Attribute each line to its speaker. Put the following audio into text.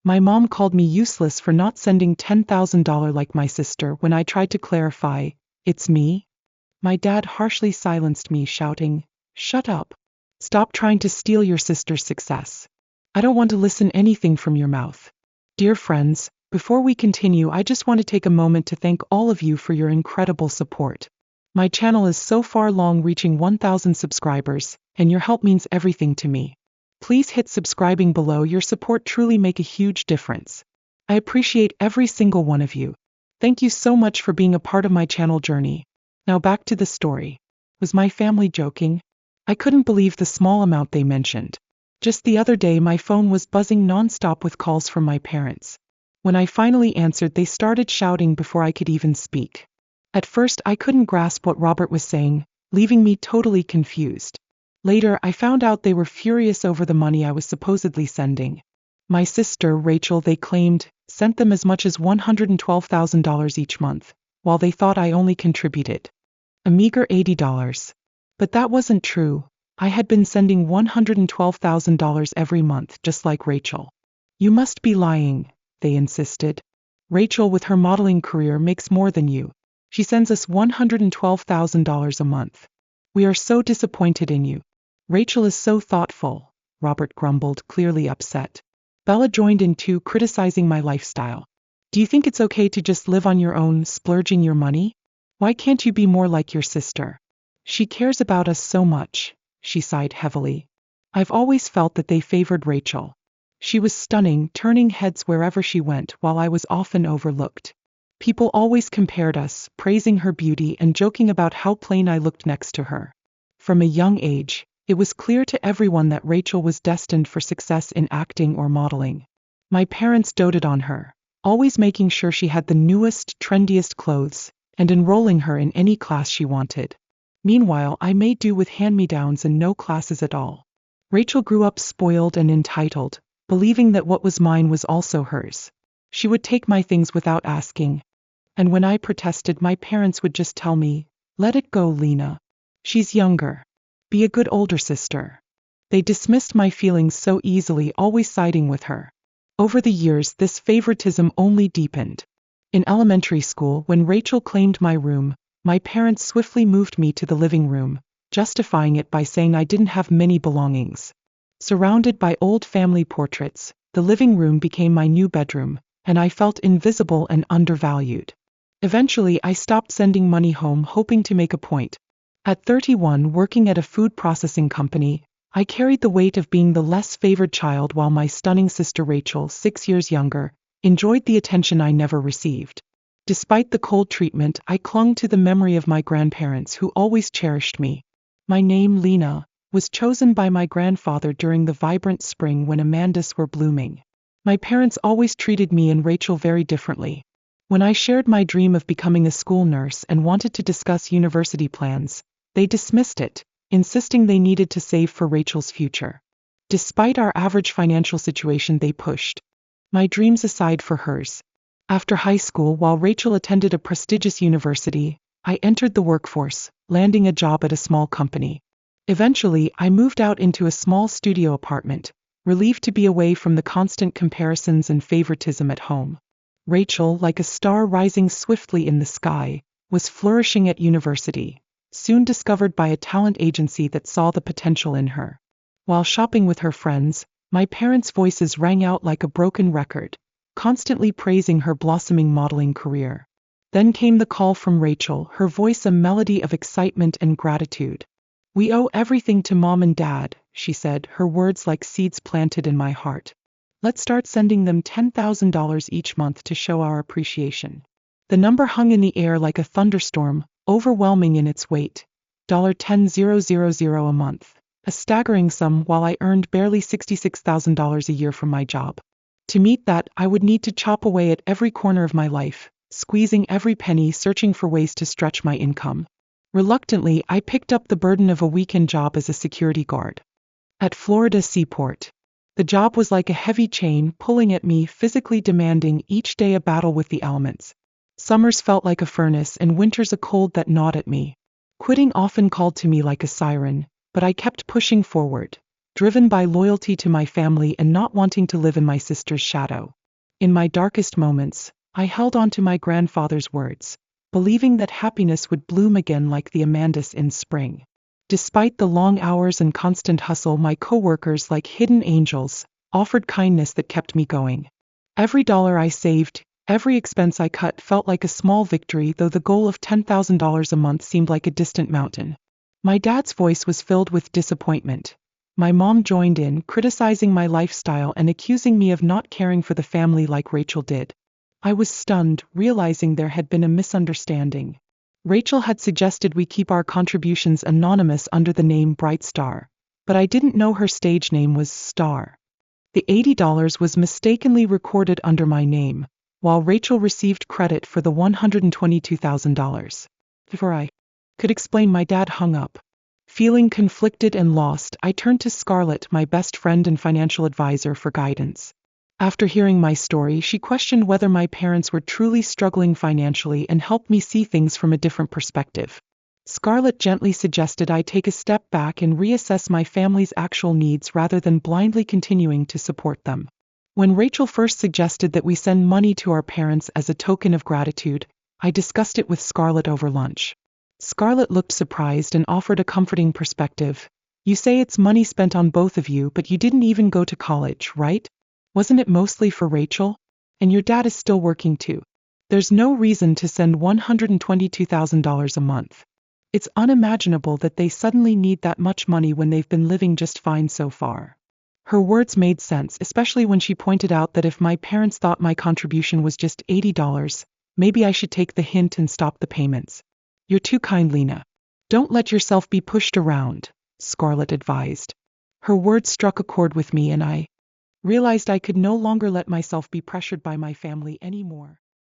Speaker 1: My mom called me useless for not sending $10,000 like my sister when I tried to clarify, "It's me." My dad harshly silenced me, shouting, "Shut up. Stop trying to steal your sister's success. I don't want to listen anything from your mouth." Dear friends, before we continue, I just want to take a moment to thank all of you for your incredible support. My channel is so far along, reaching 1,000 subscribers, and your help means everything to me. Please hit subscribing below. Your support truly makes a huge difference. I appreciate every single one of you. Thank you so much for being a part of my channel journey. Now back to the story. Was my family joking? I couldn't believe the small amount they mentioned. Just the other day my phone was buzzing non-stop with calls from my parents. When I finally answered, they started shouting before I could even speak. At first I couldn't grasp what Robert was saying, leaving me totally confused. Later I found out they were furious over the money I was supposedly sending. My sister, Rachel, they claimed, sent them as much as $112,000 each month, while they thought I only contributed a meager $80. But that wasn't true. I had been sending $112,000 every month, just like Rachel. "You must be lying," they insisted. "Rachel, with her modeling career, makes more than you. She sends us $112,000 a month. We are so disappointed in you." "Rachel is so thoughtful," Robert grumbled, clearly upset. Bella joined in too, criticizing my lifestyle. "Do you think it's okay to just live on your own, splurging your money? Why can't you be more like your sister? She cares about us so much." She sighed heavily. "I've always felt that they favored Rachel. She was stunning, turning heads wherever she went, while I was often overlooked. People always compared us, praising her beauty and joking about how plain I looked next to her. From a young age, it was clear to everyone that Rachel was destined for success in acting or modeling. My parents doted on her, always making sure she had the newest, trendiest clothes, and enrolling her in any class she wanted. Meanwhile, I made do with hand-me-downs and no classes at all. Rachel grew up spoiled and entitled, believing that what was mine was also hers. She would take my things without asking. And when I protested, my parents would just tell me, "Let it go, Lena. She's younger. Be a good older sister." They dismissed my feelings so easily, always siding with her. Over the years, this favoritism only deepened. In elementary school, when Rachel claimed my room, my parents swiftly moved me to the living room, justifying it by saying I didn't have many belongings. Surrounded by old family portraits, the living room became my new bedroom, and I felt invisible and undervalued. Eventually, I stopped sending money home, hoping to make a point. At 31, working at a food processing company, I carried the weight of being the less favored child, while my stunning sister Rachel, 6 years younger, enjoyed the attention I never received. Despite the cold treatment, I clung to the memory of my grandparents, who always cherished me. My name, Lena, was chosen by my grandfather during the vibrant spring when amandas were blooming. My parents always treated me and Rachel very differently. When I shared my dream of becoming a school nurse and wanted to discuss university plans, they dismissed it, insisting they needed to save for Rachel's future. Despite our average financial situation, they pushed my dreams aside for hers. After high school, while Rachel attended a prestigious university, I entered the workforce, landing a job at a small company. Eventually, I moved out into a small studio apartment, relieved to be away from the constant comparisons and favoritism at home. Rachel, like a star rising swiftly in the sky, was flourishing at university, soon discovered by a talent agency that saw the potential in her. While shopping with her friends, my parents' voices rang out like a broken record, constantly praising her blossoming modeling career. Then came the call from Rachel, her voice a melody of excitement and gratitude. "We owe everything to Mom and Dad," she said, her words like seeds planted in my heart. "Let's start sending them $10,000 each month to show our appreciation." The number hung in the air like a thunderstorm, overwhelming in its weight. $10,000 a month. A staggering sum, while I earned barely $66,000 a year from my job. To meet that, I would need to chop away at every corner of my life, squeezing every penny, searching for ways to stretch my income. Reluctantly, I picked up the burden of a weekend job as a security guard at Florida Seaport. The job was like a heavy chain pulling at me, physically demanding, each day a battle with the elements. Summers felt like a furnace and winters a cold that gnawed at me. Quitting often called to me like a siren, but I kept pushing forward, driven by loyalty to my family and not wanting to live in my sister's shadow. In my darkest moments, I held on to my grandfather's words, believing that happiness would bloom again like the amandas in spring. Despite the long hours and constant hustle, my coworkers, like hidden angels, offered kindness that kept me going. Every dollar I saved, every expense I cut felt like a small victory, though the goal of $10,000 a month seemed like a distant mountain. My dad's voice was filled with disappointment. My mom joined in, criticizing my lifestyle and accusing me of not caring for the family like Rachel did. I was stunned, realizing there had been a misunderstanding. Rachel had suggested we keep our contributions anonymous under the name Bright Star, but I didn't know her stage name was Star. The $80 was mistakenly recorded under my name, while Rachel received credit for the $122,000. Before I could explain, my dad hung up. Feeling conflicted and lost, I turned to Scarlett, my best friend and financial advisor, for guidance. After hearing my story, she questioned whether my parents were truly struggling financially and helped me see things from a different perspective. Scarlett gently suggested I take a step back and reassess my family's actual needs rather than blindly continuing to support them. When Rachel first suggested that we send money to our parents as a token of gratitude, I discussed it with Scarlett over lunch. Scarlett looked surprised and offered a comforting perspective. "You say it's money spent on both of you, but you didn't even go to college, right? Wasn't it mostly for Rachel? And your dad is still working too. There's no reason to send $122,000 a month. It's unimaginable that they suddenly need that much money when they've been living just fine so far." Her words made sense, especially when she pointed out that if my parents thought my contribution was just $80, maybe I should take the hint and stop the payments. "You're too kind, Lena. Don't let yourself be pushed around," Scarlett advised. Her words struck a chord with me, and I realized I could no longer let myself be pressured by my family anymore.